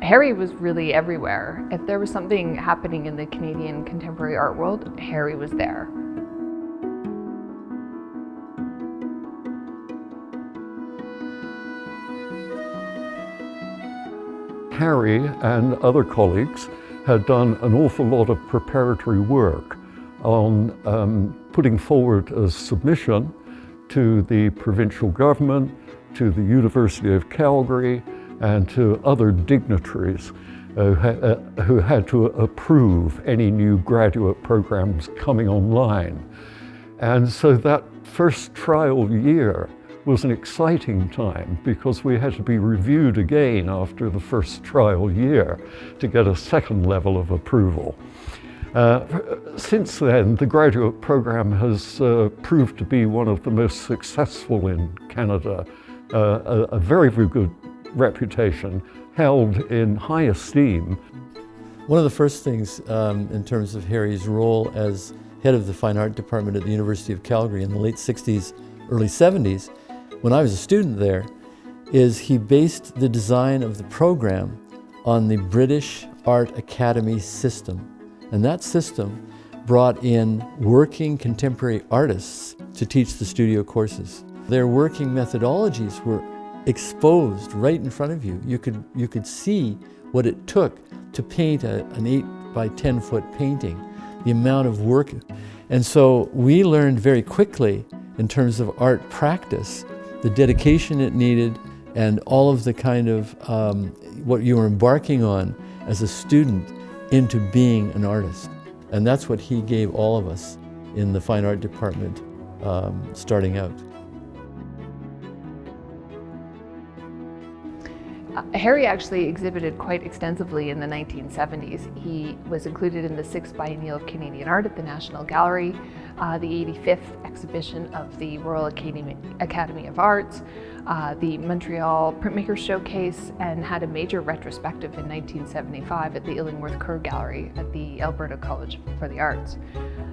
Harry was really everywhere. If there was something happening in the Canadian contemporary art world, Harry was there. Harry and other colleagues had done an awful lot of preparatory work on putting forward a submission to the provincial government, to the University of Calgary, and to other dignitaries who had to approve any new graduate programs coming online. And so that first trial year was an exciting time because we had to be reviewed again after the first trial year to get a second level of approval. Since then, the graduate program has proved to be one of the most successful in Canada, a very, very good reputation, held in high esteem. One of the first things in terms of Harry's role as head of the Fine Art Department at the University of Calgary in the late 60s, early 70s, when I was a student there, is he based the design of the program on the British Art Academy system. And that system brought in working contemporary artists to teach the studio courses. Their working methodologies were exposed right in front of you. You could see what it took to paint an 8 by 10 foot painting, the amount of work. And so we learned very quickly in terms of art practice, the dedication it needed and all of the kind of what you were embarking on as a student into being an artist. And that's what he gave all of us in the Fine Art Department starting out. Harry actually exhibited quite extensively in the 1970s. He was included in the 6th Biennial of Canadian Art at the National Gallery, the 85th exhibition of the Royal Academy of Arts, the Montreal Printmakers Showcase, and had a major retrospective in 1975 at the Illingworth Kerr Gallery at the Alberta College for the Arts.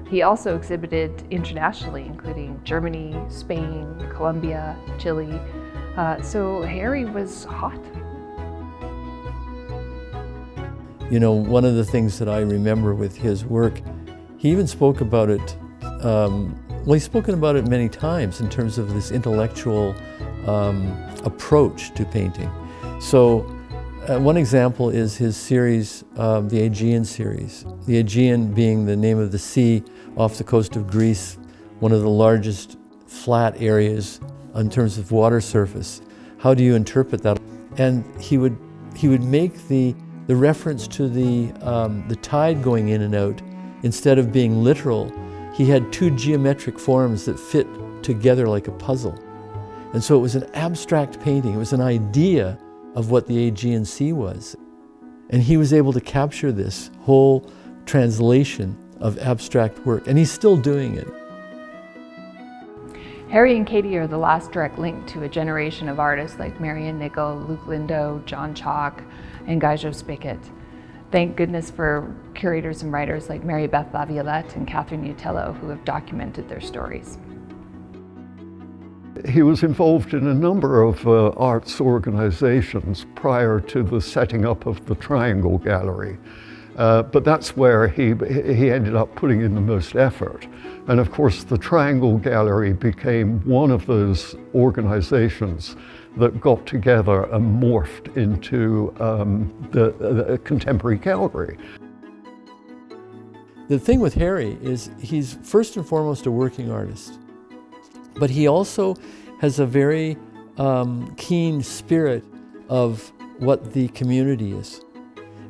He also exhibited internationally, including Germany, Spain, Colombia, Chile. So Harry was hot. You know, one of the things that I remember with his work, he even spoke about it, he's spoken about it many times in terms of this intellectual approach to painting. So one example is his series, the Aegean series. The Aegean being the name of the sea off the coast of Greece, one of the largest flat areas in terms of water surface. How do you interpret that? And he would make the reference to the tide going in and out, instead of being literal, he had two geometric forms that fit together like a puzzle. And so it was an abstract painting. It was an idea of what the Aegean Sea was. And he was able to capture this whole translation of abstract work, and he's still doing it. Harry and Katie are the last direct link to a generation of artists like Marion Nicol, Luke Lindo, John Chalk, and Gaijo Spicket. Thank goodness for curators and writers like Mary Beth Laviolette and Catherine Utello who have documented their stories. He was involved in a number of arts organizations prior to the setting up of the Triangle Gallery. But that's where he ended up putting in the most effort. And of course, the Triangle Gallery became one of those organizations that got together and morphed into the contemporary Calgary. The thing with Harry is he's first and foremost a working artist, but he also has a very keen spirit of what the community is.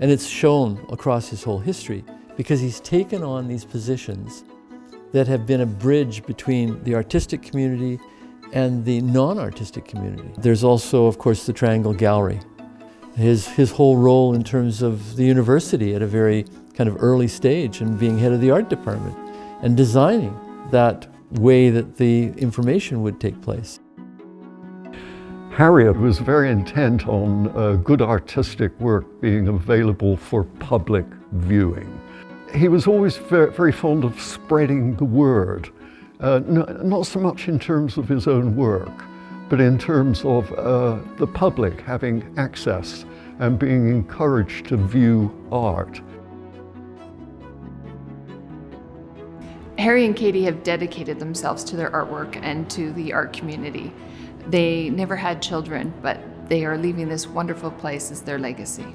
And it's shown across his whole history because he's taken on these positions that have been a bridge between the artistic community and the non-artistic community. There's also, of course, the Triangle Gallery. His whole role in terms of the university at a very kind of early stage and being head of the art department and designing that way that the information would take place. Harry was very intent on good artistic work being available for public viewing. He was always very fond of spreading the word, not so much in terms of his own work, but in terms of the public having access and being encouraged to view art. Harry and Katie have dedicated themselves to their artwork and to the art community. They never had children, but they are leaving this wonderful place as their legacy.